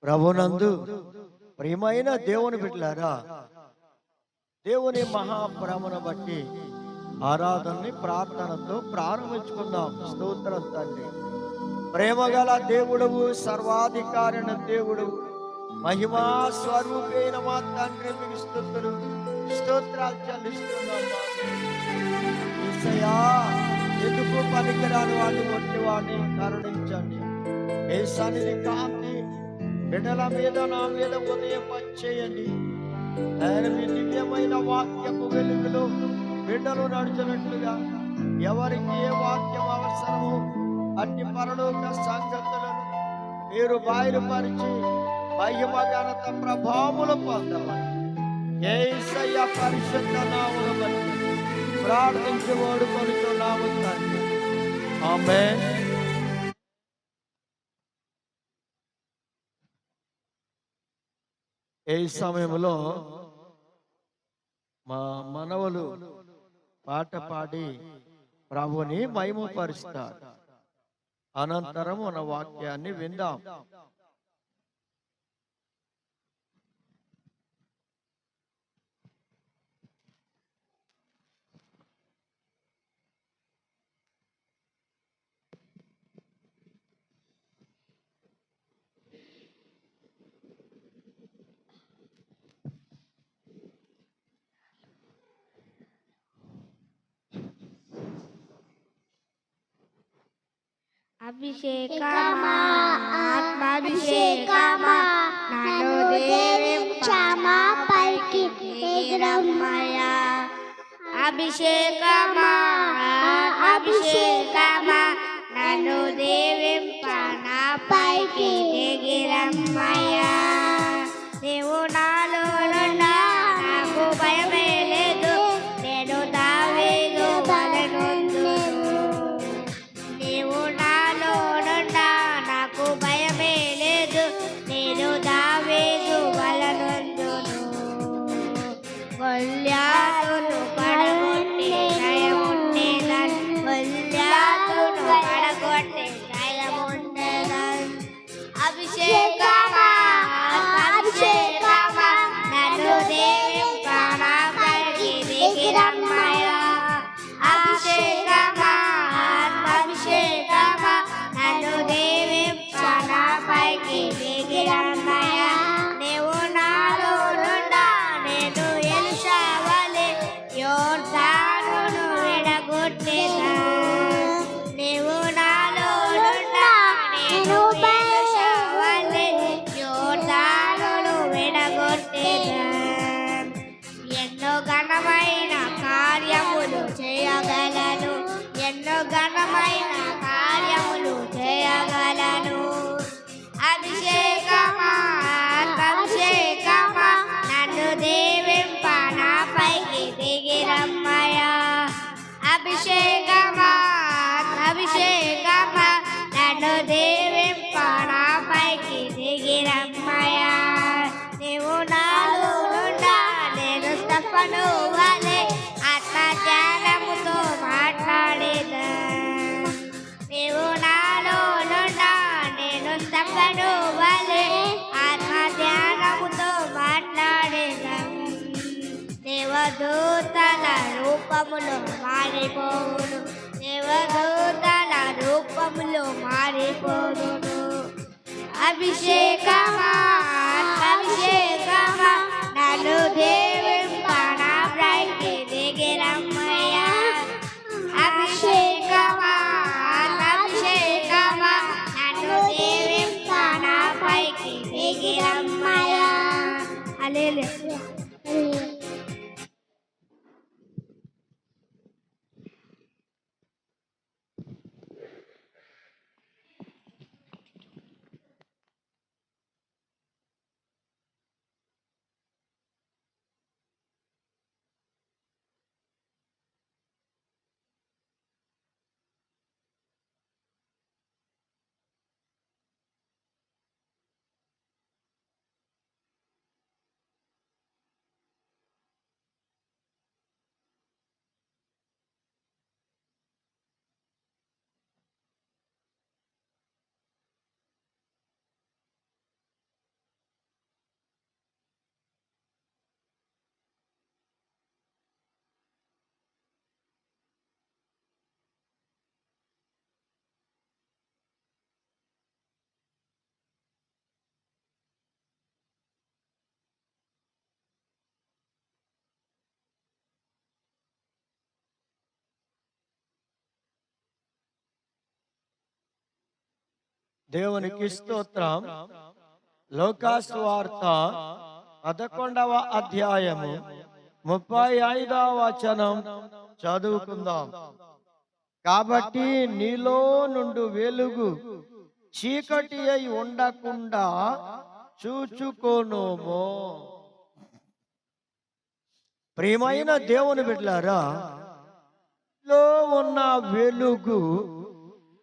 ప్రభునందు ప్రియమైన దేవుని బిడ్డలారా, దేవుని మహాప్రేమను బట్టి ఆరాధనని ప్రార్థనతో ప్రారంభించుకుందాం. స్తోత్రం తండ్రి. ప్రేమగల దేవుడవు, సర్వాధికారైన దేవుడవు, మహిమా స్వరూపైన మా తండ్రి, మీకు స్తుతులు స్తోత్రాలు చెల్లిస్తున్నాం. యేసయ్యా, ఎందుకు పనికిరాని వాడిని వంటి వాడిని కరుణించండి. ఏ సన్నిధి కాంతి బిడ్డల మీద, నా మీద ఉదయం చేయండి. ఆయన మీ దివ్యమైన వాక్యపు వెలుగులో బిడ్డలు నడిచినట్లుగా ఎవరికి ఏ వాక్యం అవసరమో అన్ని పరలోక సంగతులను మీరు బయలుపరిచి మహిమ ఘనత ప్రభావములు పొందమని యేసయ్య పరిశుద్ధ నామమును బట్టి ప్రార్థించి వేడుకొనుచున్నాము తండ్రి. ఆమేన్. ఈ సమయంలో మా మనవలు పాట పాడి ప్రభుని మహిమపరుస్తారు. అనంతరం మన వాక్యాన్ని విందాం. అభిషేకమా, ఆత్మాభిషేకమా, నన్ను దేవించమా, పైకి ఎగిరమ్మయ్యా. అభిషేకమా, అభిషేకమా, నన్ను దేవింపనా, పైకి ఎగిరమ్మయ్యా. నీవు నాలో నుండా నాకు భయమే లేదు, నేను దావీదు బలనొందును. నీవు నాలో నుండా నాకు భయమే లేదు, నేను దావీదు బలనొందును. గొల్యాతును పడగొట్టి జయముండేదన్, గొల్యాతును పడగొట్టి జయముండేదన్. అభిషేకమా, అభిషేకమా, నన్ను దేవింపనా, పైకి ఎగిరమ్మయ్యా. అభిషేకమా, అభిషేకమా, నన్ను దేవింపనా, పైకి ఎగిరమ్మయ్యా. నీవు నాలో నుండా నేను ఎలీషా వలె యోర్దానును విడగొట్టెదా. నీవు నాలో నుండా నేను ఎలీషా వలె యోర్దానును విడగొట్టెదా. ఎన్నో ఘనమైన కార్యములు చేయగలను, ఎన్నో ఘనమైన కార్యములు చేయగలను. అభిషేకమా, అభిషేకమా, నన్ను దేవింపనా, పైకి దిగిరమ్మయ్యా. అభిషేకమా, అభిషేకమా, నన్ను దేవింపనా, పైకి దిగిరమ్మయ్యా. నీవు నాలో నుండా నేను స్తెఫను వలె ఆత్మ జ్ఞానముతో మాట్లాడేదా. నీవు నాలో నుండా నేను స్తెఫను వలె ఆత్మ జ్ఞానముతో మాట్లాడేదా. దేవదూతల రూపములో మారిపోవును, దేవదూతల రూపములో మారిపోవును. అభిషేకమా, అభిషేకమా, నన్ను దేవింపనా, పైకి దిగిరమ్మయ్యా. అభిషేకమా, అభిషేకమా, నన్ను దేవింపనా, పైకి దిగిరమ్మయ్యా. హల్లెలూయా. దేవునికి స్తోత్రం. లోకాసు వార్త 11వ అధ్యాయము 35వ వచనం చదువుకుందాం. కాబట్టి నీలో నుండి వెలుగు చీకటి అయి ఉండకుండా చూచుకోనుము. ప్రియమైన దేవుని బిడ్డలారా, లో ఉన్న వెలుగు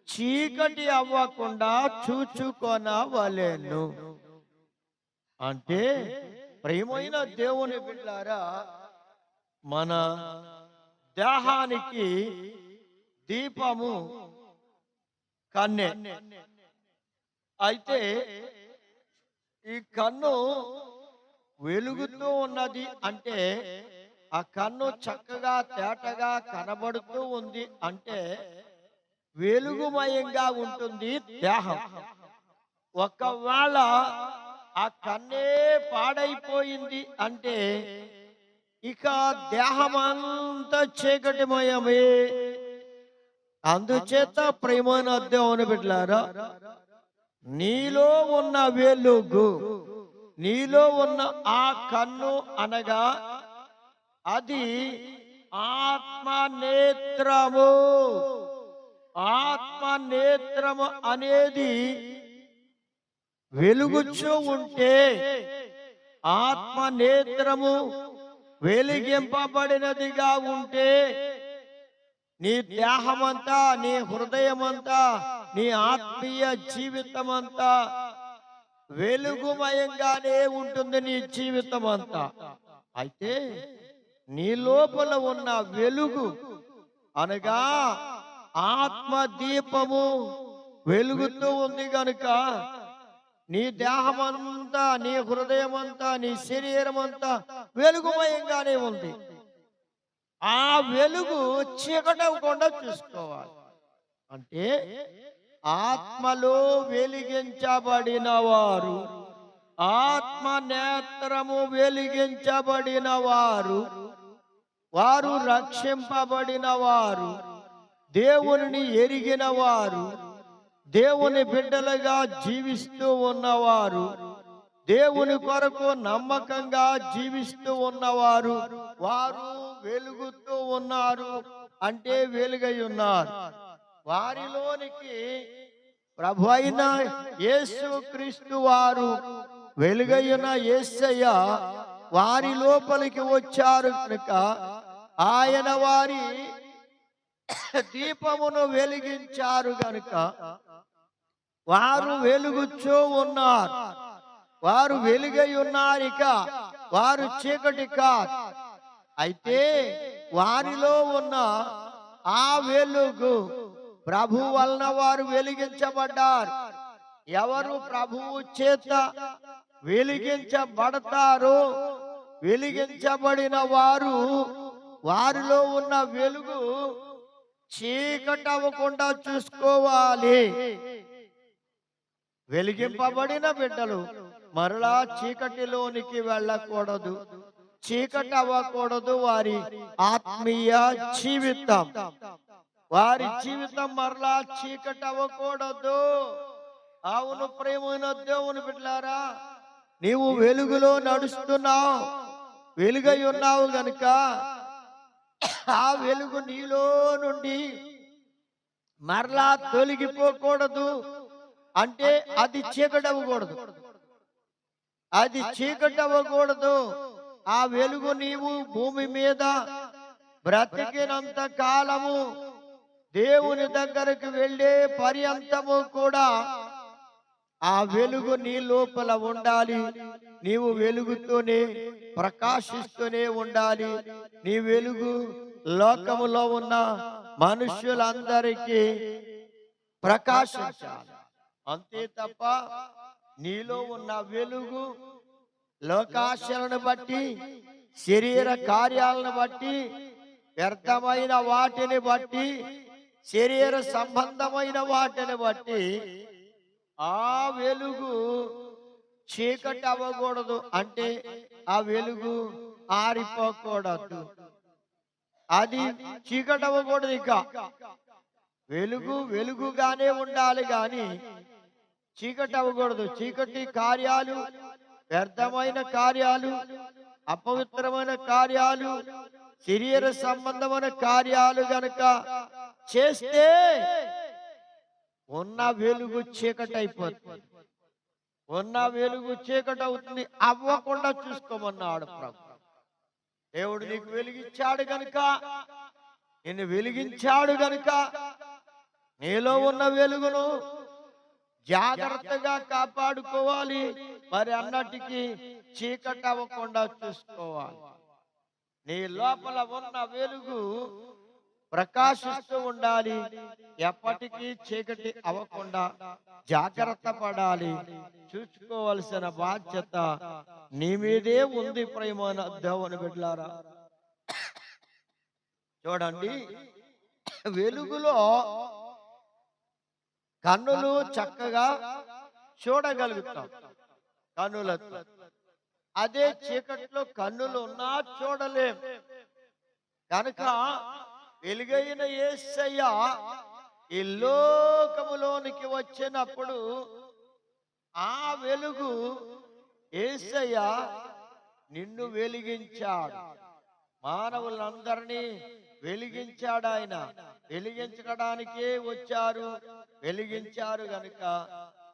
చీకటి అవ్వకుండా చూచుకొనవలెను. అంటే ప్రియమైన దేవుని బిడ్డలారా, మన దేహానికి దీపము కన్నే. అయితే ఈ కన్ను వెలుగుతూ ఉన్నది అంటే ఆ కన్ను చక్కగా తేటగా కనబడుతూ ఉంది అంటే వెలుగుమయంగా ఉంటుంది దేహం. ఒకవేళ ఆ కన్నే పాడైపోయింది అంటే ఇక దేహం అంతా చీకటిమయమే. అందుచేత ప్రేమైన దేవుని బిడ్డలారా, నీలో ఉన్న వెలుగు, నీలో ఉన్న ఆ కన్ను అనగా అది ఆత్మ నేత్రము. ఆత్మ నేత్రము అనేది వెలుగుచూ ఉంటే, ఆత్మ నేత్రము వెలిగింపబడినదిగా ఉంటే నీ దేహమంతా, నీ హృదయమంతా, నీ ఆత్మీయ జీవితమంతా వెలుగుమయంగానే ఉంటుంది నీ జీవితం అంతా. అయితే నీ లోపల ఉన్న వెలుగు అనగా ఆత్మ దీపము వెలుగుతూ ఉంది గనుక నీ దేహమంతా, నీ హృదయమంతా, నీ శరీరం అంతా వెలుగుమయంగానే ఉంది. ఆ వెలుగు చీకటవకుండా చూసుకోవాలి. అంటే ఆత్మలో వెలిగించబడిన వారు, ఆత్మ నేత్రము వెలిగించబడిన వారు, వారు రక్షింపబడిన వారు, దేవుని ఎరిగిన వారు, దేవుని బిడ్డలుగా జీవిస్తూ ఉన్నవారు, దేవుని కొరకు నమ్మకంగా జీవిస్తూ ఉన్నవారు, వారు వెలుగుతూ ఉన్నారు. అంటే వెలుగై ఉన్నారు. వారిలోనికి ప్రభు అయిన యేసు క్రీస్తు వారు, వెలుగైన యేసయ్య వారి లోపలికి వచ్చారు కనుక ఆయన వారి దీపమును వెలిగించారు గనుక వారు వెలుగుచూ ఉన్నారు. వారు వెలుగై ఉన్నారు. ఇక వారు చీకటి కాదు. అయితే వారిలో ఉన్న ఆ వెలుగు ప్రభు వలన వారు వెలిగించబడ్డారు. ఎవరు ప్రభువు చేత వెలిగించబడతారో, వెలిగించబడిన వారు, వారిలో ఉన్న వెలుగు చీకటవ్వకుండా చూసుకోవాలి. వెలిగింపబడిన బిడ్డలు మరలా చీకటిలోనికి వెళ్ళకూడదు, చీకటి అవ్వకూడదు. వారి ఆత్మీయ జీవితం, వారి జీవితం మరలా చీకటి అవ్వకూడదు. అవును ప్రేమైన దేవుని బిడ్డలారా, నీవు వెలుగులో నడుస్తున్నావు, వెలుగై ఉన్నావు గనుక ఆ వెలుగు నీలో నుండి మరలా తొలగిపోకూడదు. అంటే అది చీకటి అవ్వకూడదు, అది చీకటి అవ్వకూడదు. ఆ వెలుగు నీవు భూమి మీద బ్రతికినంత కాలము, దేవుని దగ్గరకు వెళ్ళే పర్యంతము కూడా ఆ వెలుగు నీ లోపల ఉండాలి. నీవు వెలుగుతూనే ప్రకాశిస్తూనే ఉండాలి. నీ వెలుగు లోకములో ఉన్న మనుష్యులందరికీ ప్రకాశించాలి. అంతే తప్ప నీలో ఉన్న వెలుగు లోకాశలను బట్టి, శరీర కార్యాలను బట్టి, వ్యర్థమైన వాటిని బట్టి, శరీర సంబంధమైన వాటిని బట్టి ఆ వెలుగు చీకటి అవ్వకూడదు. అంటే ఆ వెలుగు ఆరిపోకూడదు, అది చీకటి అవ్వకూడదు. ఇక వెలుగు వెలుగుగానే ఉండాలి. గాని చీకటి అవ్వకూడదు. చీకటి కార్యాలు, వ్యర్థమైన కార్యాలు, అపవిత్రమైన కార్యాలు, శరీర సంబంధమైన కార్యాలు గనక చేస్తే ఉన్న వెలుగు చీకటి అయిపోతుంది. ఉన్న వెలుగు చీకటి అవుతుంది. అవ్వకుండా చూసుకోమన్నాడు ప్రభు. దేవుడు నీకు వెలిగించాడు గనుక, నిన్ను వెలిగించాడు గనుక నీలో ఉన్న వెలుగును జాగ్రత్తగా కాపాడుకోవాలి. మరి అన్నటికీ చీకటి అవ్వకుండా చూసుకోవాలి. నీ లోపల ఉన్న వెలుగు ప్రకాశిస్తూ ఉండాలి. ఎప్పటికీ చీకటి అవ్వకుండా జాగ్రత్త పడాలి. చూసుకోవలసిన బాధ్యత నీ మీదే ఉంది ప్రియమైన దేవుని బిడ్డలారా. చూడండి, వెలుగులో కన్నులు చక్కగా చూడగలుగుతాం కన్నులతో. అదే చీకట్లో కన్నులు ఉన్నా చూడలేం. కనుక వెలుగైన యేసయ్య ఈ లోకములోనికి వచ్చినప్పుడు ఆ వెలుగు యేసయ్య నిన్ను వెలిగించాడు. మానవులందరినీ వెలిగించాడు. ఆయన వెలిగించడానికే వచ్చారు, వెలిగించారు గనుక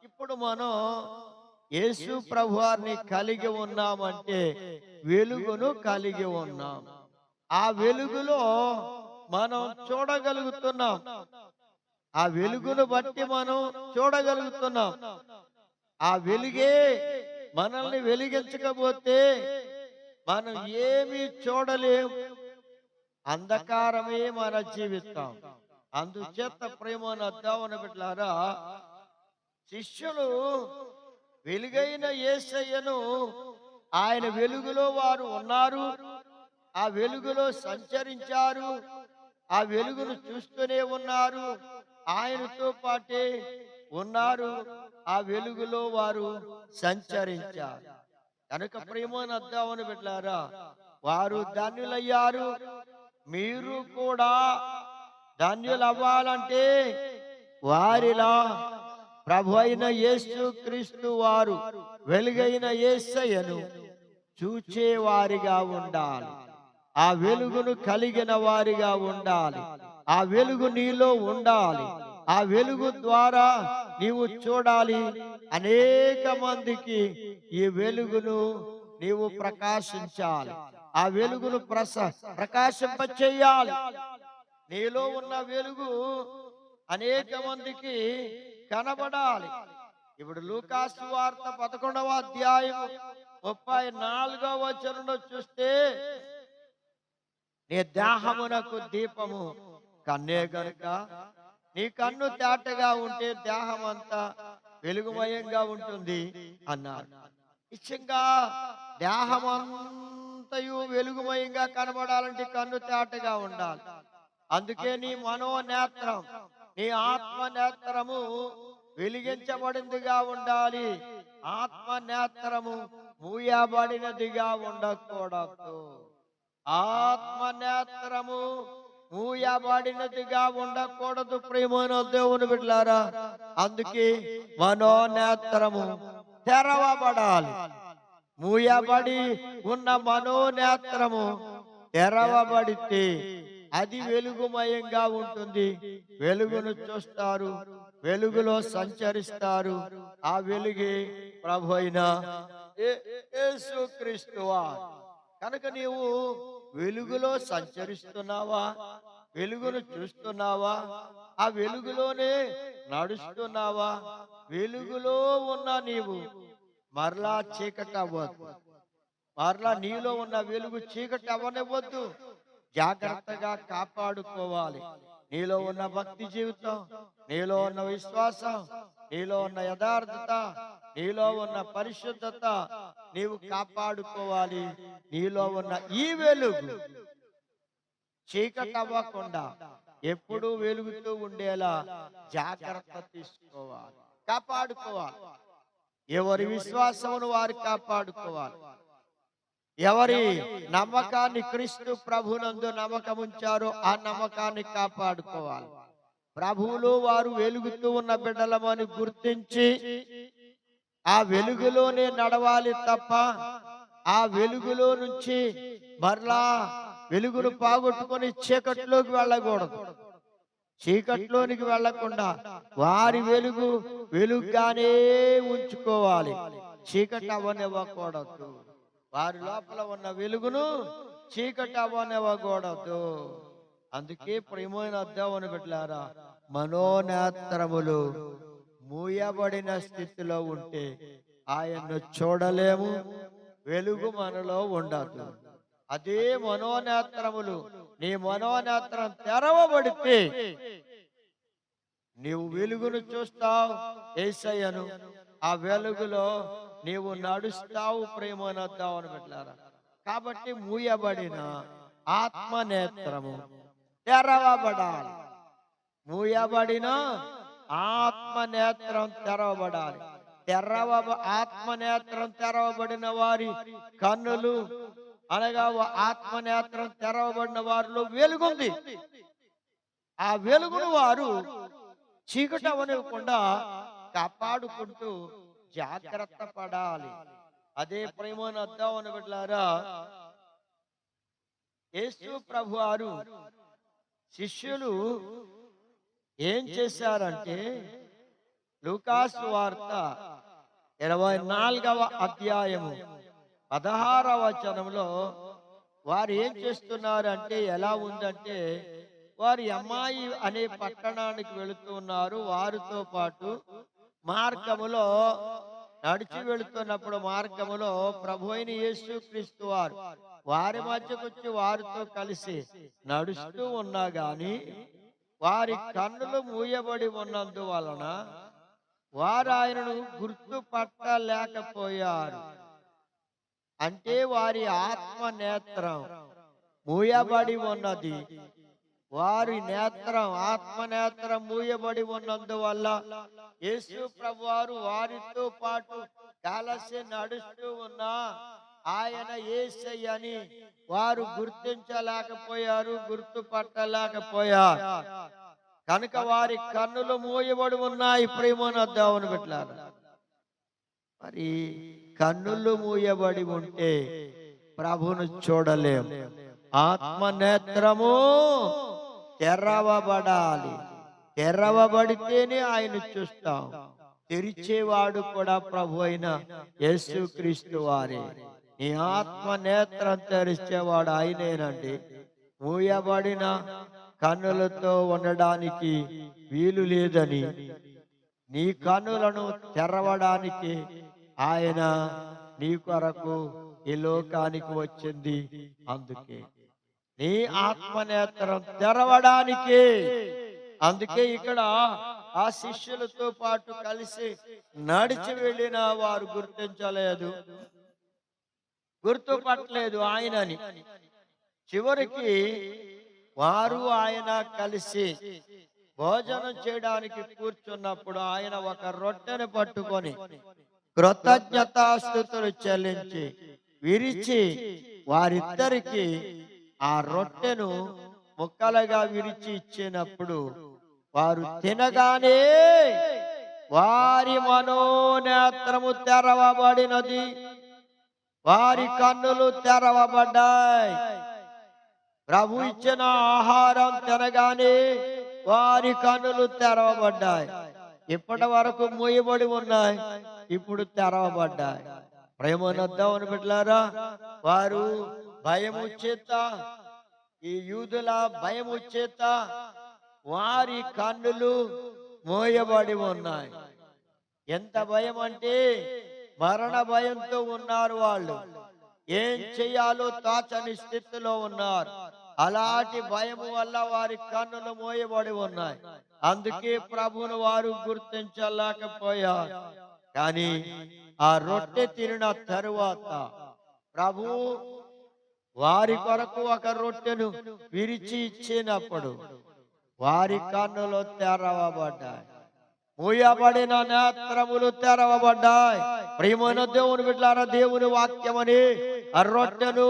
ఇప్పుడు మనం యేసు ప్రభువారిని కలిగి ఉన్నామంటే వెలుగును కలిగి ఉన్నాం. ఆ వెలుగులో మనం చూడగలుగుతున్నాం. ఆ వెలుగును బట్టి మనం చూడగలుగుతున్నాం. ఆ వెలుగే మనల్ని వెలిగించకపోతే మనం ఏమీ చూడలేం. అంధకారమే మన జీవితం. అందుచేత ప్రేమను దేవుని బిడ్డలారా, శిష్యులు వెలుగైన యేసయ్యను ఆయన వెలుగులో వారు ఉన్నారు. ఆ వెలుగులో సంచరించారు. ఆ వెలుగును చూస్తూనే ఉన్నారు. ఆయనతో పాటే ఉన్నారు. ఆ వెలుగులో వారు సంచరించారు. కనుక ప్రేమను దేవుని బిడ్డలారా, వారు ధన్యులయ్యారు. మీరు కూడా ధన్యులవ్వాలంటే వారిలా ప్రభు అయిన యేసు క్రీస్తు వారు వెలుగైన యేసయ్యను చూచే వారిగా ఉండాలి. ఆ వెలుగును కలిగిన వారిగా ఉండాలి. ఆ వెలుగు నీలో ఉండాలి. ఆ వెలుగు ద్వారా నీవు చూడాలి. అనేక మందికి ఈ వెలుగును నీవు ప్రకాశించాలి. ఆ వెలుగును ప్రకాశింపచేయాలి. నీలో ఉన్న వెలుగు అనేక మందికి కనబడాలి. ఇప్పుడు లూకాసు వార్త 11వ అధ్యాయం 34వ వచనంలో చూస్తే, నీ దేహమునకు దీపము కన్నే గనుక నీ కన్ను తేటగా ఉంటే దేహం అంతా వెలుగుమయంగా ఉంటుంది అన్నాడు. నిశ్చయంగా దేహమంతయు వెలుగుమయంగా కనబడాలంటే కన్ను తేటగా ఉండాలి. అందుకే నీ మనోనేత్రం, నీ ఆత్మ నేత్రము వెలిగించబడిందిగా ఉండాలి. ఆత్మ నేత్రము మూయబడినదిగా ఉండకూడదు. ఆత్మ నేత్రము మూయబడినదిగా ఉండకూడదు ప్రియమైన దేవుని బిడ్డలారా. అందుకే మనోనేత్రము తెరవబడాలి. మూయబడి ఉన్న మనోనేత్రము తెరవబడితే అది వెలుగుమయంగా ఉంటుంది. వెలుగును చూస్తారు, వెలుగులో సంచరిస్తారు. ఆ వెలుగే ప్రభు అయిన యేసుక్రీస్తు వారు. కనుక నీవు వెలుగులో సంచరిస్తున్నావా? వెలుగును చూస్తున్నావా? ఆ వెలుగులోనే నడుస్తున్నావా? వెలుగులో ఉన్న నీవు మరలా చీకటి అవ్వద్దు. మరలా నీలో ఉన్న వెలుగు చీకటి అవ్వనివ్వద్దు. జాగ్రత్తగా కాపాడుకోవాలి. నీలో ఉన్న భక్తి జీవితం, నీలో ఉన్న విశ్వాసం, నీలో ఉన్న యథార్థత, నీలో ఉన్న పరిశుద్ధత నీవు కాపాడుకోవాలి. నీలో ఉన్న ఈ వెలుగు చీకటి అవ్వకుండా ఎప్పుడూ వెలుగుతూ ఉండేలా జాగ్రత్త తీసుకోవాలి, కాపాడుకోవాలి. ఎవరి విశ్వాసమును వారు కాపాడుకోవాలి. ఎవరి నమ్మకాన్ని క్రీస్తు ప్రభునందు నమ్మకం ఉంచారో ఆ నమ్మకాన్ని కాపాడుకోవాలి. ప్రభువులో వారు వెలుగుతూ ఉన్న బిడ్డలమని గుర్తించి ఆ వెలుగులోనే నడవాలి తప్ప ఆ వెలుగులో నుంచి మరలా వెలుగును పోగొట్టుకొని చీకట్లోకి వెళ్ళకూడదు. చీకట్లోనికి వెళ్లకుండా వారి వెలుగు వెలుగుగానే ఉంచుకోవాలి. చీకటి అవ్వనివ్వకూడదు. వారి లోపల ఉన్న వెలుగును చీకటి అవ్వనివ్వకూడదు. అందుకే ప్రియమైన దేవుని బిడ్డలారా, మనోనేత్రములు మూయబడిన స్థితిలో ఉంటే ఆయన్ను చూడలేము, వెలుగు మనలో ఉండదు. అదే మనోనేత్రములు, నీ మనోనేత్రం తెరవబడితే నీవు వెలుగును చూస్తావు, యేసయ్యను. ఆ వెలుగులో నీవు నడుస్తావు. ప్రేమను దేవుని బిడ్డలారా, కాబట్టి మూయబడిన ఆత్మనేత్రము తెరవబడాలి. మూయబడిన ఆత్మనేత్రం తెరవబడాలి. ఆత్మనేత్రం తెరవబడిన వారి కన్నులు అనగా ఆత్మనేత్రం తెరవబడిన వారిలో వెలుగుంది. ఆ వెలుగును వారు చీకటి అవనివ్వకుండా కాపాడుకుంటూ జాగ్రత్త పడాలి. అదే ప్రేమను అద్దామని బిడ్డలారా, యేసు ప్రభువారు శిష్యులు ఏం చేశారంటే, లూకాసు వార్త 24వ అధ్యాయము 16వ వచనంలో వారు ఏం చేస్తున్నారంటే, ఎలా ఉందంటే, వారి అమ్మాయి అనే పట్టణానికి వెళుతున్నారు. వారితో పాటు మార్గములో నడిచి వెళుతున్నప్పుడు మార్గములో ప్రభు అయిన యేసుక్రీస్తు వారు వారి మధ్యకు వచ్చి వారితో కలిసి నడుస్తూ ఉన్నా గాని వారి కన్నులు మూయబడి ఉన్నందువలన వారు ఆయనను గుర్తుపట్టలేకపోయారు. అంటే వారి ఆత్మ నేత్రం మూయబడి ఉన్నది. వారి నేత్రం, ఆత్మ నేత్రం మూయబడి ఉన్నందువల్ల యేసు ప్రభువారు వారితో పాటు కలిసి నడుస్తూ ఉన్నా ఆయన యేసయ్యని వారు గుర్తించలేకపోయారు, గుర్తుపట్టలేకపోయారు. కనుక వారి కన్నులు మూయబడి ఉన్నాయి. ప్రేమను దేవుని బిడ్డలారా, మరి కన్నులు మూయబడి ఉంటే ప్రభును చూడలేము. ఆత్మ నేత్రము తెరవబడాలి. తెరవబడితేనే ఆయన చూస్తాం. తెరిచేవాడు కూడా ప్రభు అయిన యేసుక్రీస్తు వారే. నీ ఆత్మ నేత్రం తెరిచేవాడు ఆయనేనండి. మూయబడిన కన్నులతో ఉండడానికి వీలు లేదని, నీ కన్నులను తెరవడానికి ఆయన నీ కొరకు ఈ లోకానికి వచ్చింది. అందుకే నీ ఆత్మనేత్రం తెరవడానికి. అందుకే ఇక్కడ ఆ శిష్యులతో పాటు కలిసి నడిచి వెళ్ళిన వారు గుర్తించలేదు, గుర్తుపట్టలేదు ఆయనని. చివరికి వారు ఆయన కలిసి భోజనం చేయడానికి కూర్చున్నప్పుడు ఆయన ఒక రొట్టెను పట్టుకొని కృతజ్ఞతాస్తుతులు చెల్లించి విరిచి వారిద్దరికి ఆ రొట్టెను ముక్కలుగా విరిచి ఇచ్చినప్పుడు వారు తినగానే వారి మనోనేత్రము తెరవబడినది, వారి కన్నులు తెరవబడ్డాయి. ప్రభు ఇచ్చిన ఆహారం తినగానే వారి కన్నులు తెరవబడ్డాయి. ఇప్పటి వరకు మూయబడి ఉన్నాయి, ఇప్పుడు తెరవబడ్డాయి. ప్రేమనొద్దామని బిడ్డలారా, వారు భయము చేత, ఈ యూదుల భయము చేత వారి కన్నులు మోయబడి ఉన్నాయి. ఎంత భయం అంటే మరణ భయంతో ఉన్నారు. వాళ్ళు ఏం చెయ్యాలో తోచని స్థితిలో ఉన్నారు. అలాంటి భయము వల్ల వారి కన్నులు మోయబడి ఉన్నాయి. అందుకే ప్రభువును వారు గుర్తించలేకపోయారు. కానీ ఆ రొట్టె తినిన తరువాత ప్రభు వారి కొరకు ఒక రొట్టెను విరిచి ఇచ్చినప్పుడు వారి కన్నులు తెరవబడ్డాయి, మూయబడిన నేత్రములు తెరవబడ్డాయి. ప్రియమైన దేవుని బిడ్డలారా, దేవుని వాక్యమని ఆ రొట్టెను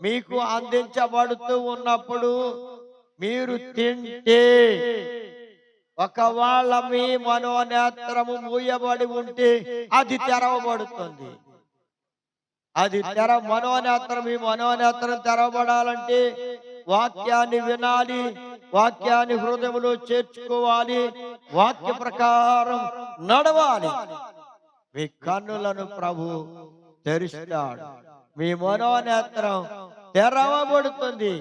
మీకు అందించబడుతూ ఉన్నప్పుడు మీరు తింటే ఒకవేళ మీ మనోనేత్రము మూయబడి ఉంటే అది తెరవబడుతుంది. అది మనోనేత్రం, మీ మనోనేత్రం తెరవబడాలంటే వాక్యాన్ని వినాలి, వాక్యాన్ని హృదయంలో చేర్చుకోవాలి, వాక్య ప్రకారం నడవాలి. మీ కన్నులను ప్రభు తెరుస్తాడు, మీ మనోనేత్రం తెరవబడుతుంది.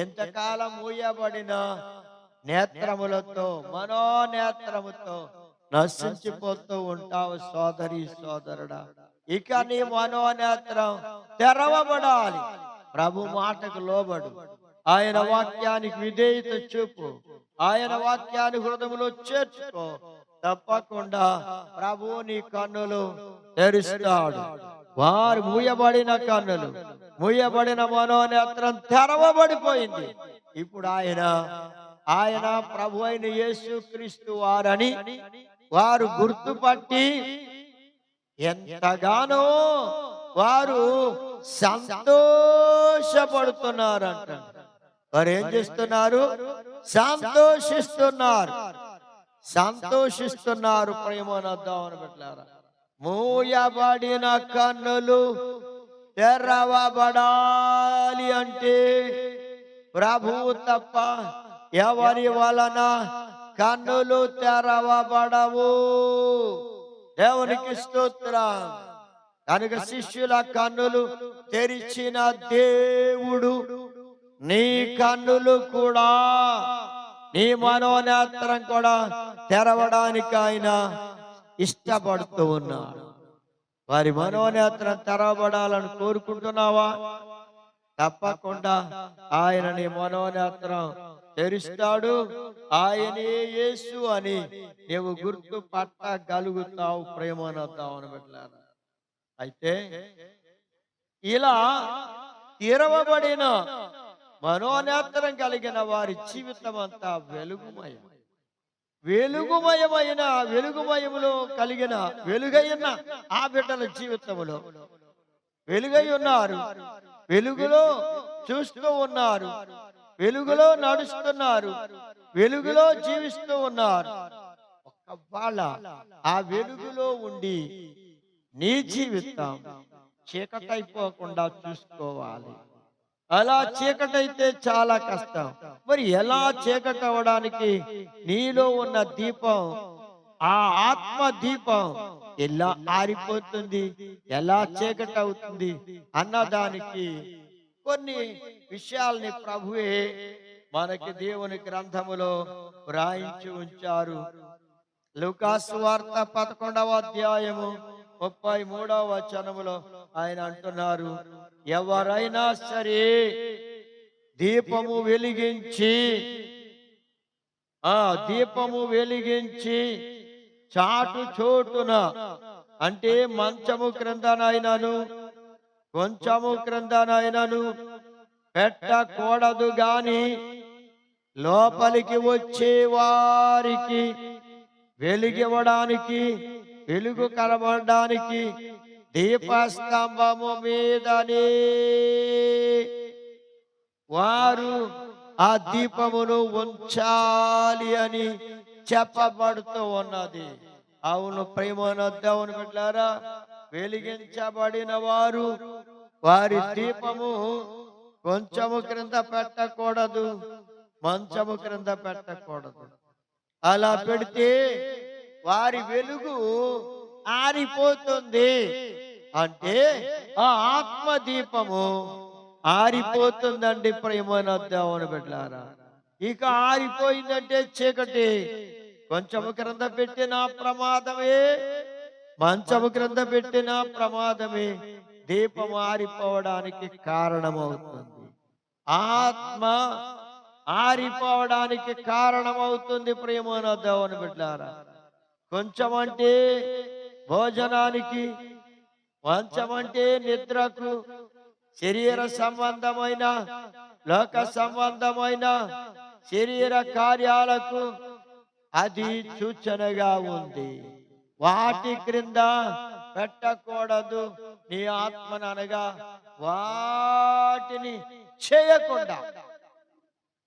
ఎంతకాలం మూయబడిన నేత్రములతో, మనోనేత్రముతో నశించిపోతూ ఉంటావు సోదరి సోదరుడా. ఇక నీ మనోనేత్రం తెరవబడాలి. ప్రభు మాటకు లోబడు, ఆయన వాక్యానికి విధేయత చూపు, ఆయన వాక్యాన్ని హృదయంలో చేర్చుకో. తప్పకుండా ప్రభు నీ కన్నులు తెరుస్తాడు. వారు మూయబడిన కన్నులు, మూయబడిన మనోనేత్రం తెరవబడిపోయింది. ఇప్పుడు ఆయన ప్రభు అయిన యేసుక్రీస్తు వారని వారు గుర్తుపట్టి ఎంతగానో వారు సంతోషపడుతున్నారంట. వారు ఏం చేస్తున్నారు? సంతోషిస్తున్నారు. ప్రేమనద్దామని పెట్టారా? మూయబడిన కన్నులు తెరవబడాలి అంటే ప్రభువు తప్ప ఎవరి వలన కన్నులు తెరవబడవు. దేవునికి స్తోత్రం. కనుక శిష్యుల కన్నులు తెరిచిన దేవుడు నీ కన్నులు కూడా, నీ మనోనేత్రం కూడా తెరవడానికి ఆయన ఇష్టపడుతూ ఉన్నాడు. వారి మనోనేత్రం తెరవబడాలని కోరుకుంటున్నావా? తప్పకుండా ఆయన నీ మనోనేత్రం తెరుస్తాడు. ఆయనే యేసు అని నీవు గుర్తుపట్టగలుగుతావు. ప్రేమనద్దాం అని పెట్టారు. అయితే ఇలా తెరవబడిన మనోనేత్రం కలిగిన వారి జీవితం అంతా వెలుగుమయమైన వెలుగుమయములో కలిగిన వెలుగైన ఆ బిడ్డల జీవితంలో వెలుగై ఉన్నారు, వెలుగులో చూస్తూ ఉన్నారు, వెలుగులో నడుస్తున్నారు, వెలుగులో జీవిస్తూ ఉన్నారు. ఒక్కవేళ ఆ వెలుగులో ఉండి నీ జీవితం చీకటైపోకుండా చూసుకోవాలి. అలా చీకటైతే చాలా కష్టం. మరి ఎలా చీకటి అవ్వడానికి? నీలో ఉన్న దీపం, ఆ ఆత్మ దీపం ఎలా ఆరిపోతుంది, ఎలా చీకటి అవుతుంది అన్నదానికి కొన్ని విషయాల్ని ప్రభువే మనకి దేవుని గ్రంథములో వ్రాయించి ఉంచారు. లూకాసు వార్త 11వ అధ్యాయము 33వ వచనములో ఆయన అంటున్నారు, ఎవరైనా సరే దీపము వెలిగించి చాటు చోటున, అంటే మంచము క్రిందనైనను కొంచెము క్రిందనైనను పెట్టకూడదు గాని లోపలికి వచ్చే వారికి వెలిగివ్వడానికి, వెలుగు కనబడడానికి దీపస్తంభము మీదనే వారు ఆ దీపమును ఉంచాలి అని చెప్పబడుతూ ఉన్నది. అవును ప్రేమనద్దామని పెట్టారా? వెలిగించబడిన వారు వారి దీపము కొంచెము క్రింద పెట్టకూడదు, మంచము క్రింద పెట్టకూడదు. అలా పెడితే వారి వెలుగు ఆరిపోతుంది. అంటే ఆ ఆత్మ దీపము ఆరిపోతుందండి ప్రేమనద్దామని పెట్టారా? ఇక ఆరిపోయిందంటే చీకటి. కొంచెము క్రింద పెట్టిన ప్రమాదమే, మంచము క్రింద పెట్టిన ప్రమాదమే దీపం ఆరిపోవడానికి కారణమవుతుంది. ఆత్మ ఆరిపోవడానికి కారణమవుతుంది ప్రేమనద్దామని పెట్టారా? కొంచెం అంటే భోజనానికి, మంచం అంటే నిద్రకు, శరీర సంబంధమైన లోక సంబంధమైన శరీర కార్యాలకు అది సూచనగా ఉంది. వాటి క్రింద పెట్టకూడదు. నీ ఆత్మను అనగా వాటిని చేయకుండా,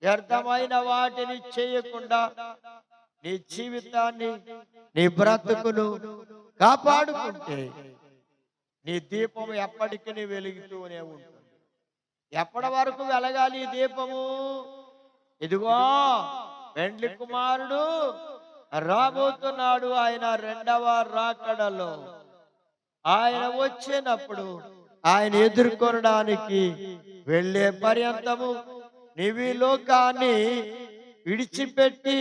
వ్యర్థమైన వాటిని చేయకుండా నీ జీవితాన్ని, నీ బ్రతుకును కాపాడుకుంటే నీ దీపం ఎప్పటికీ వెలుగుతూనే ఉంటుంది. ఎప్పటి వరకు వెలగాలి ఈ దీపము? ఇదిగో పెండ్లి కుమారుడు రాబోతున్నాడు. ఆయన రెండవ రాకడలో ఆయన వచ్చినప్పుడు ఆయన ఎదుర్కొనడానికి వెళ్ళే పర్యంతము నీవి లోకాన్ని విడిచిపెట్టి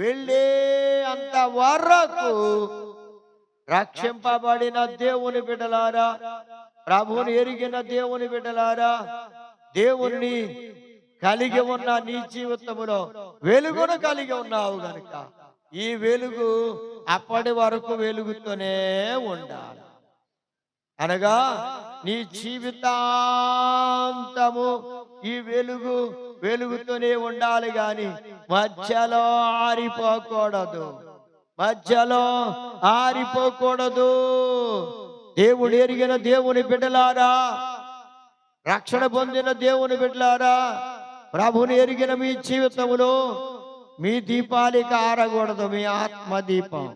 వెళ్ళే అంత వరకు రక్షింపబడిన దేవుని బిడ్డలారా, ప్రభువుని ఎరిగిన దేవుని బిడ్డలారా, దేవుణ్ణి కలిగి ఉన్న నీ జీవితంలో వెలుగును కలిగి ఉన్నావు గనుక ఈ వెలుగు అప్పటి వరకు వెలుగుతూనే ఉండాలి. అనగా నీ జీవితాంతము ఈ వెలుగు వెలుగుతూనే ఉండాలి గాని మధ్యలో ఆరిపోకూడదు, మధ్యలో ఆరిపోకూడదు. దేవుడు ఎరిగిన దేవుని బిడ్డలారా, రక్షణ పొందిన దేవుని బిడ్డలారా, ప్రభుని ఎరిగిన మీ జీవితంలో మీ దీపాలిక ఆరకూడదు. మీ ఆత్మ దీపం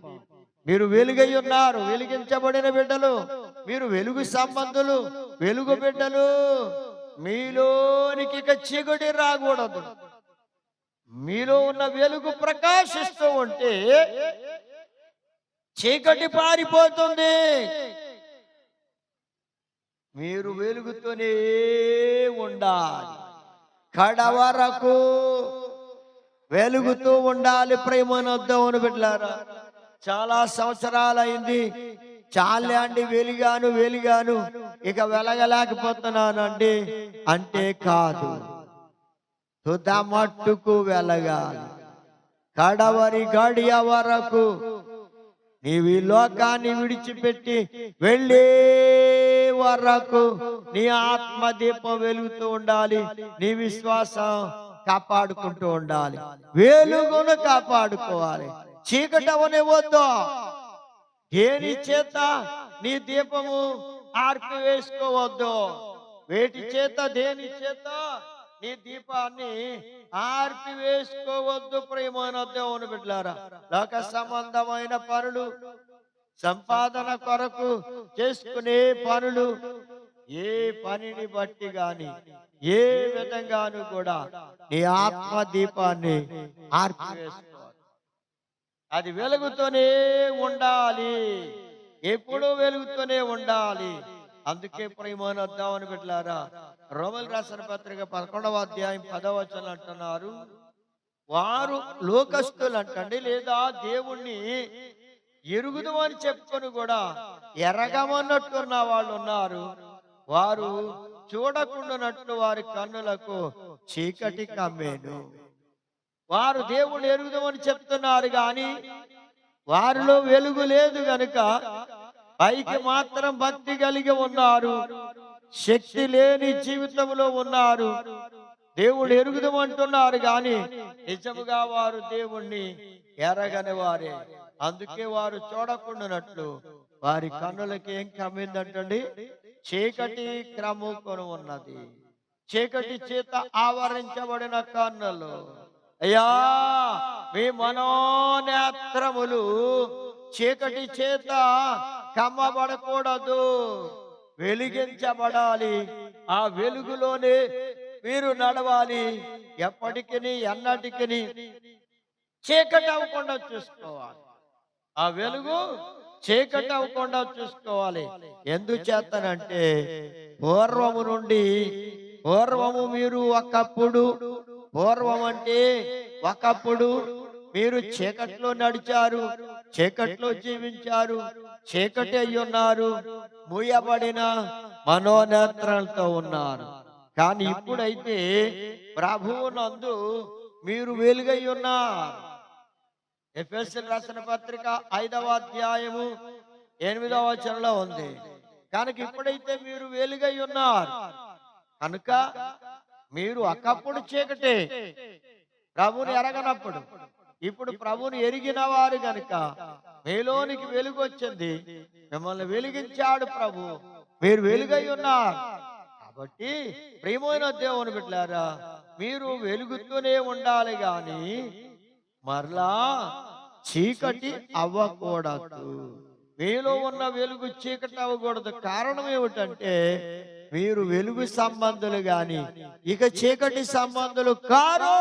మీరు వెలుగై ఉన్నారు, వెలిగించబడిన బిడ్డలు, మీరు వెలుగు సంబంధులు, వెలుగు బిడ్డలు. మీలోనికి ఇక చీకటి రాకూడదు. మీలో ఉన్న వెలుగు ప్రకాశిస్తూ ఉంటే చీకటి పారిపోతుంది. మీరు వెలుగుతూనే ఉండాలి, కడవరకు వెలుగుతూ ఉండాలి. ప్రేమను దేవుని బిడ్డలారా, చాలా సంవత్సరాలైంది, చాలే అండి వెలిగాను ఇక వెలగలేకపోతున్నానండి అంటే కాదు. తుద మట్టుకు వెలగాలి, కడవరి గడియ వరకు నీవు ఈ లోకాన్ని విడిచిపెట్టి వెళ్ళే వరకు నీ ఆత్మ దీపం వెలుగుతూ ఉండాలి. నీ విశ్వాసం కాపాడుకుంటూ ఉండాలి, వెలుగును కాపాడుకోవాలి. చీకటి అవనివ్వద్దు. దేని చేత నీ దీపము ఆర్పివేసుకోవద్దు. వేటి చేత, దేని చేత నీ దీపాన్ని ఆర్పివేసుకోవద్దు. ప్రేమైన దేవుని బిడ్డలారా, లోక సంబంధమైన పనులు, సంపాదన కొరకు చేసుకునే పనులు, ఏ పనిని బట్టి గాని ఏ విధంగాను కూడా నీ ఆత్మ దీపాన్ని ఆర్పివేసుకోవాలి. అది వెలుగుతూనే ఉండాలి, ఎప్పుడూ వెలుగుతూనే ఉండాలి. అందుకే ప్రేమైన దేవుని బిడ్డలారా, రోమీయులకు రాసిన పత్రిక 11వ అధ్యాయం 10వ వచనం అంటున్నారు, వారు లోకస్తులు అంటండి, లేదా దేవుణ్ణి ఎరుగుదు అని చెప్పుకొని కూడా ఎరగమన్నట్టున్న వాళ్ళు ఉన్నారు. వారు చూడకుండానట్లు వారి కన్నులకు చీకటి కమ్మేను. వారు దేవుణ్ణి ఎరుగుదామని చెప్తున్నారు గాని వారిలో వెలుగు లేదు గనుక పైకి మాత్రం భక్తి కలిగి ఉన్నారు, శక్తి లేని జీవితంలో ఉన్నారు. దేవుడు ఎరుగుదామంటున్నారు గాని నిజముగా వారు దేవుణ్ణి ఎరగని వారే. అందుకే వారు చూడకుండానట్లు వారి కన్నులకి ఏం కమ్మిందంటండి? చీకటి క్రముకొని ఉన్నది. చీకటి చేత ఆవరించబడిన కన్నులు, అయ్యా మీ మనోనేత్రములు చీకటి చేత కమ్మబడకూడదు, వెలిగించబడాలి. ఆ వెలుగులోనే మీరు నడవాలి. ఎప్పటికీ ఎన్నటికీ చీకటి అవ్వకుండా చూసుకోవాలి. ఆ వెలుగు చీకటి అవ్వకుండా చూసుకోవాలి. ఎందుచేతనంటే పూర్వము నుండి, పూర్వము మీరు ఒకప్పుడు, పూర్వం అంటే ఒకప్పుడు మీరు చీకట్లో నడిచారు, చీకట్లో జీవించారు, చీకటి అయ్యున్నారు, మూయబడిన మనోనేత్రాలతో ఉన్నారు. కానీ ఇప్పుడైతే ప్రభువునందు మీరు వెలుగై ఉన్నారు. ఎఫెసీయులకు రాసిన పత్రిక 5వ అధ్యాయము 8వ వచనంలో ఉంది. కనుక ఇప్పుడైతే మీరు వెలుగై ఉన్నారు కనుక మీరు ఒకప్పుడు చీకటే, ప్రభుని ఎరగనప్పుడు. ఇప్పుడు ప్రభుని ఎరిగిన వారు గనుక మీలోనికి వెలుగు వచ్చింది, మిమ్మల్ని వెలిగించాడు ప్రభు, మీరు వెలుగై ఉన్నారు. కాబట్టి ప్రియమైన దేవుని బిడ్డలారా, మీరు వెలుగుతూనే ఉండాలి గాని మరలా చీకటి అవ్వకూడదు. మీలో ఉన్న వెలుగు చీకటి అవ్వకూడదు. కారణం ఏమిటంటే మీరు వెలుగు సంబంధులు గాని ఇక చీకటి సంబంధులు కారు.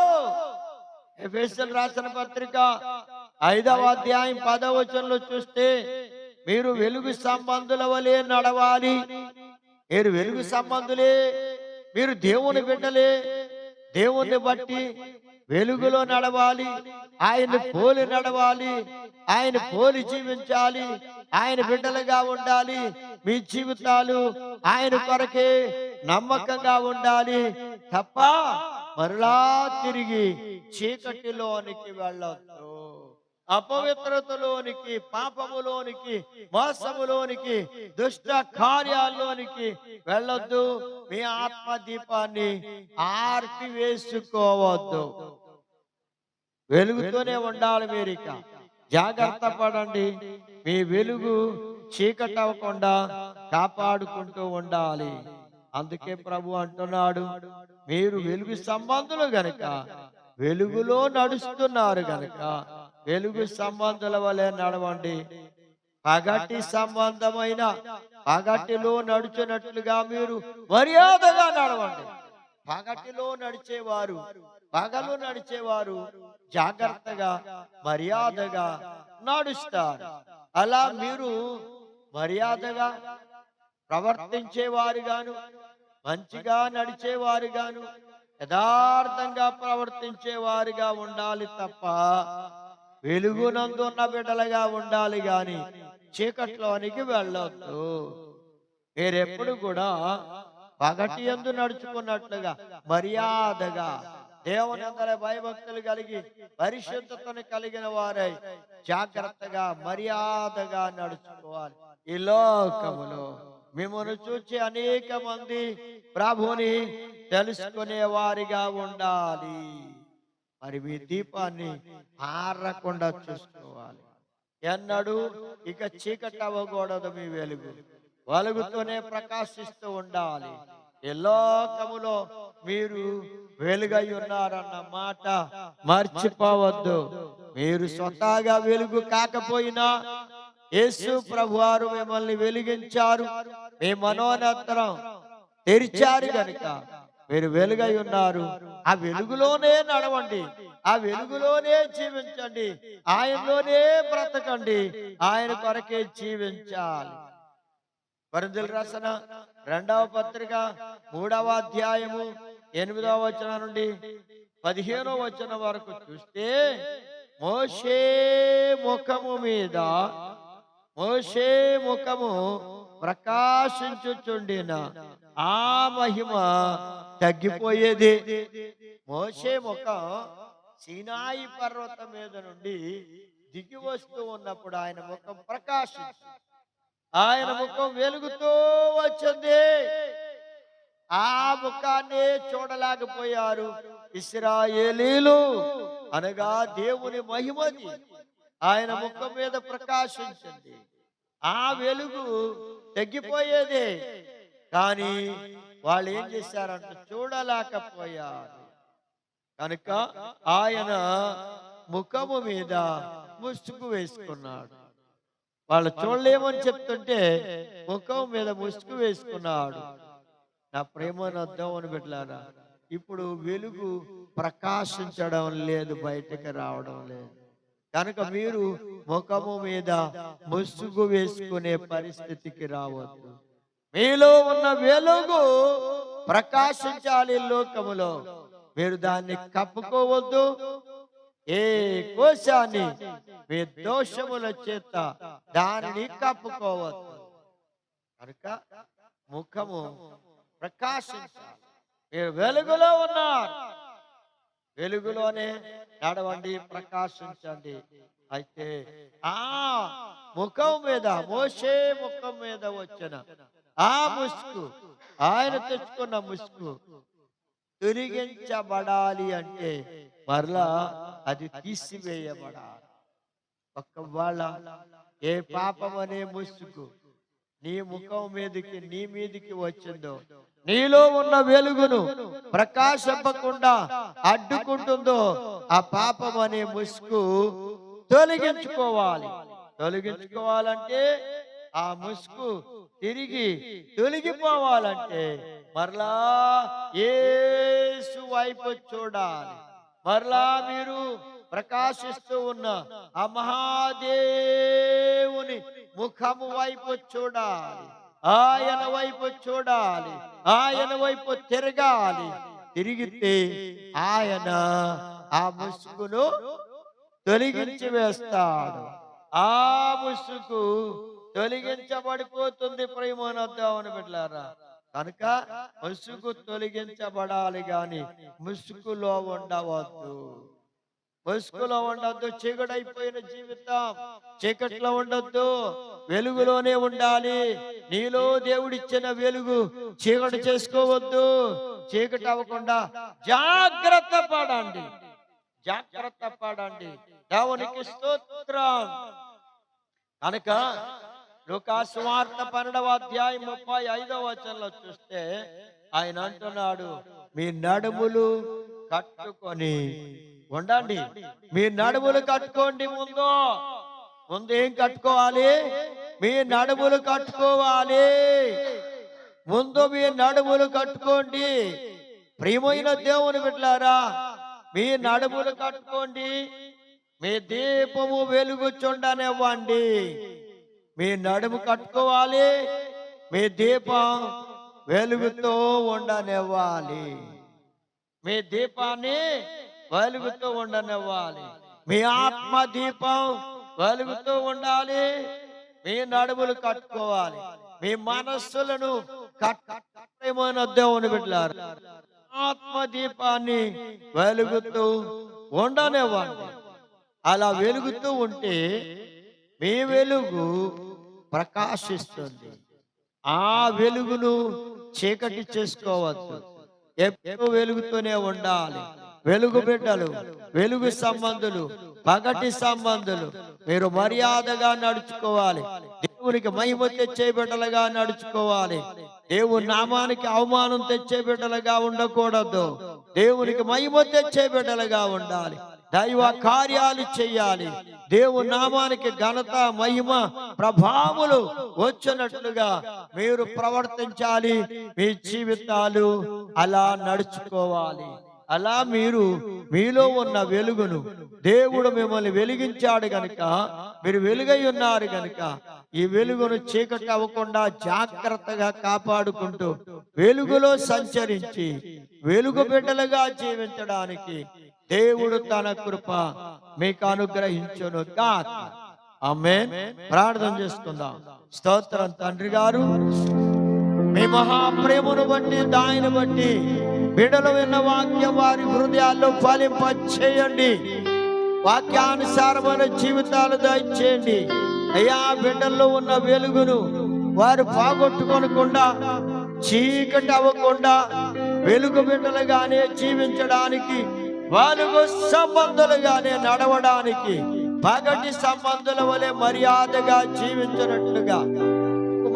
ఎఫెసీయులకు రాసిన పత్రిక 5వ అధ్యాయం 10వ వచనంలో చూస్తే మీరు వెలుగు సంబంధుల వలె నడవాలి. మీరు వెలుగు సంబంధులే, మీరు దేవుని బిడ్డలే. దేవుణ్ణి బట్టి వెలుగులో నడవాలి, ఆయన పోలి నడవాలి, ఆయన పోలి జీవించాలి, ఆయన బిడ్డలుగా ఉండాలి. మీ జీవితాలు ఆయన కొరకే నమ్మకంగా ఉండాలి తప్ప మరలా తిరిగి చీకటిలోనికి వెళ్ళొద్దు. అపవిత్రతలోనికి, పాపములోనికి, మోసములోనికి, దుష్ట కార్యాల్లోనికి వెళ్ళొద్దు. మీ ఆత్మ దీపాన్ని ఆర్పివేసుకోవద్దు. వెలుగుతోనే ఉండాలి. మీరిక జాగ్రత్త పడండి. మీ వెలుగు చీకటి అవ్వకుండా కాపాడుకుంటూ ఉండాలి. అందుకే ప్రభు అంటున్నాడు, మీరు వెలుగు సంబంధులు గనుక, వెలుగులో నడుస్తున్నారు గనుక వెలుగు సంబంధుల వలె నడవండి. పగటి సంబంధమైన పగటిలో నడుచున్నట్లుగా మీరు మర్యాదగా నడవండి. పగటిలో నడిచేవారు, పగలు నడిచేవారు జాగ్రత్తగా మర్యాదగా నడుస్తారు. అలా మీరు మర్యాదగా ప్రవర్తించేవారుగాను, మంచిగా నడిచేవారుగాను, యథార్థంగా ప్రవర్తించేవారుగా ఉండాలి తప్ప వెలుగునందున్న బిడ్డలుగా ఉండాలి గాని చీకట్లోనికి వెళ్ళొద్దు. మీరెప్పుడు కూడా పగటి యందు నడుచుకున్నట్లుగా మర్యాదగా దేవుని అందరి భయభక్తులు కలిగి పరిశుద్ధతను కలిగిన వారై జాగ్రత్తగా మర్యాదగా నడుచుకోవాలి. ఈ లోకములో మిమ్మల్ని చూచి అనేక మంది ప్రభుని తెలుసుకునే వారిగా ఉండాలి. మరి మీ దీపాన్ని ఆరకుండా చూసుకోవాలి. ఎన్నడూ ఇక చీకటి అవ్వకూడదు. మీ వెలుగు వెలుగుతోనే ప్రకాశిస్తూ ఉండాలి. ఈ లోకములో మీరు వెలుగై ఉన్నారన్న మాట మర్చిపోవద్దు. మీరు స్వతహాగా వెలుగు కాకపోయినా యేసు ప్రభువారు మిమ్మల్ని వెలిగించారు. మీ మనోనేత్రం తెరిచారు గనుక మీరు వెలుగై ఉన్నారు. ఆ వెలుగులోనే నడవండి, ఆ వెలుగులోనే జీవించండి, ఆయనలోనే బ్రతకండి, ఆయన కొరకే జీవించాలి. కొరింథీయులకు రాసిన 2వ పత్రిక 3వ అధ్యాయము 8వ వచనం నుండి 15వ వచనం వరకు చూస్తే మోషే ముఖము ప్రకాశించుచుండిన ఆ మహిమ తగ్గిపోయేది. మోషే ముఖం సీనాయి పర్వతం మీద నుండి దిగి వస్తూ ఉన్నప్పుడు ఆయన ముఖం ప్రకాశించి, ఆయన ముఖం వెలుగుతూ వచ్చింది. ఆ ముఖాన్ని చూడలేకపోయారు ఇశ్రాయేలీలు. అనగా దేవుని మహిమది ఆయన ముఖం మీద ప్రకాశించింది. ఆ వెలుగు తగ్గిపోయేదే, కానీ వాళ్ళు ఏం చేశారంటే చూడలేకపోయారు. కనుక ఆయన ముఖము మీద ముసుగు వేసుకున్నాడు. వాళ్ళు చూడలేమని చెప్తుంటే ముఖం మీద ముసుగు వేసుకున్నాడు. నా ప్రేమను అర్థం బిడ్డలారా, ఇప్పుడు వెలుగు ప్రకాశించడం లేదు, బయటకు రావడం లేదు. కనుక మీరు ముఖము మీద ముసుగు వేసుకునే పరిస్థితికి రావద్దు. మీలో ఉన్న వెలుగు ప్రకాశించాలి లోకములో. మీరు దాన్ని కప్పుకోవద్దు. ఏ కోశాన్ని మీ దోషముల చేత దానిని కప్పుకోవద్దు. కనుక ముఖము ప్రకాశించాలి. మీరు వెలుగులో ఉన్నారు, వెలుగులోనే నడవండి, ప్రకాశించండి. అయితే ఆ ముఖం మీద, మోషే ముఖం మీద వచ్చిన ఆ ముసుగు, ఆయన తెచ్చుకున్న ముసుగు తొలగించబడాలి అంటే మరలా అది తీసివేయబడాలి. ఒకవేళ ఏ పాపం అనే ముసుగు నీ ముఖం మీదకి నీ మీదకి వచ్చిందో, నీలో ఉన్న వెలుగును ప్రకాశింపకుండా అడ్డుకుంటుందో, ఆ పాపం అనే ముసుగు తొలగించుకోవాలి. తొలగించుకోవాలంటే, ఆ ముసుగు తిరిగి తొలగిపోవాలంటే మరలా యేసు వైపు చూడాలి. మరలా మీరు ప్రకాశిస్తూ ఉన్న ఆ మహాదేవుని ముఖము వైపు చూడాలి. ఆయన వైపు చూడాలి. ఆయన వైపు తిరగాలి. తిరిగితే ఆయన ఆ ముసుగును తొలగించి వేస్తాడు. ఆ ముసుగు తొలగించబడిపోతుంది ప్రియమైన దేవుని బిడ్డలారా. కనుక ముసుగు తొలగించబడాలి గాని ముసుగులో ఉండవద్దు. ముసుగులో ఉండొద్దు. చీకటైపోయిన జీవితం చీకట్లో ఉండొద్దు, వెలుగులోనే ఉండాలి. నీలో దేవుడిచ్చిన వెలుగు చీకటి చేసుకోవద్దు. చీకటి అవ్వకుండా జాగ్రత్త పడండి. జాగ్రత్త పడండి. దేవునికి స్తోత్రం. కనుక లూకాసు సువార్త 12వ అధ్యాయం 35వ వచనంలో చూస్తే ఆయన అంటున్నాడు, మీ నడుములు కట్టుకొని ఉండండి. మీ నడుములు కట్టుకోండి. ముందు ఏం కట్టుకోవాలి? మీ నడుములు కట్టుకోవాలి. ముందు మీ నడుములు కట్టుకోండి. ప్రియమైన దేవుని బిడ్డలారా, మీ నడుములు కట్టుకోండి. మీ దీపము వెలుగుచుండనివ్వండి. మీ నడుము కట్టుకోవాలి. మీ దీపం వెలుగుతో ఉండనివ్వాలి. మీ దీపాన్ని వెలుగుతూ ఉండనివ్వాలి. మీ ఆత్మ దీపం వెలుగుతూ ఉండాలి. మీ నడుములు కట్టుకోవాలి. మీ మనస్సులను కట్టేమోన దేవుని బిడ్డలారా, ఆత్మ దీపాన్ని వెలుగుతూ ఉండనివ్వండి. అలా వెలుగుతూ ఉంటే మీ వెలుగు ప్రకాశిస్తుంది. ఆ వెలుగును చీకటి చేసుకోవద్దు. ఎప్పుడు వెలుగుతూనే ఉండాలి. వెలుగు బిడ్డలు, వెలుగు సంబంధులు, పగటి సంబంధులు మీరు మర్యాదగా నడుచుకోవాలి. దేవునికి మహిమ తెచ్చే బిడ్డలుగా నడుచుకోవాలి. దేవుని నామానికి అవమానం తెచ్చే బిడ్డలుగా ఉండకూడదు. దేవునికి మహిమ తెచ్చే బిడ్డలుగా ఉండాలి. దైవ కార్యాలు చెయ్యాలి. దేవుని నామానికి ఘనత, మహిమ, ప్రభావములు వచ్చినట్లుగా మీరు ప్రవర్తించాలి. మీ జీవితాలు అలా నడుచుకోవాలి. అలా మీరు మీలో ఉన్న వెలుగును దేవుడు మిమ్మల్ని వెలిగించాడు గనుక, మీరు వెలుగై ఉన్నారు గనుక, ఈ వెలుగును చీకటి అవ్వకుండా జాగ్రత్తగా కాపాడుకుంటూ వెలుగులో సంచరించి వెలుగు బిడ్డలుగా జీవించడానికి దేవుడు తన కృప మీకు అనుగ్రహించును గాక. ఆమేన్. ప్రార్థన చేసుకుందాం. స్తోత్రం తండ్రి గారు, మీ మహాప్రేమను బట్టి, దానిని బట్టి బిడ్డలు విన్న వాక్యం వారి హృదయాల్లో ఫలింపచేయండి. వాక్యానుసారమైన జీవితాలు దయచేయండి అయ్యా. బిడ్డల్లో ఉన్న వెలుగును వారు పోగొట్టుకోనకుండా, చీకటి అవ్వకుండా వెలుగు బిడ్డలుగానే జీవించడానికి, వెలుగు సంబంధులుగానే నడవడానికి, పగటి సంబంధుల వలె మర్యాదగా జీవించినట్లుగా,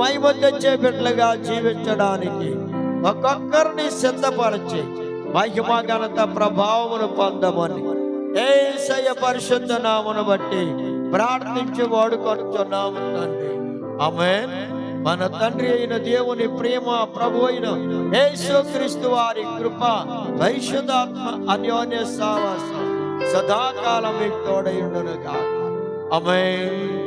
మహిమ తెచ్చే బిడ్డలుగా జీవించడానికి ఒక్కొక్కరిని సిద్ధపరిచి మహిమ, ఘనత, ప్రభావమును పొందమని యేసయ్య పరిశుద్ధ నామమును బట్టి ప్రార్థించి వాడుకొనుచున్నాము తండ్రి. ఆమేన్. మన తండ్రి అయిన దేవుని ప్రేమ, ప్రభు అయిన యేసుక్రీస్తు వారి కృప, పరిశుద్ధాత్మ అన్యోన్య సహవాసం సదాకాలం మీకు తోడై ఉండును గాక. ఆమేన్.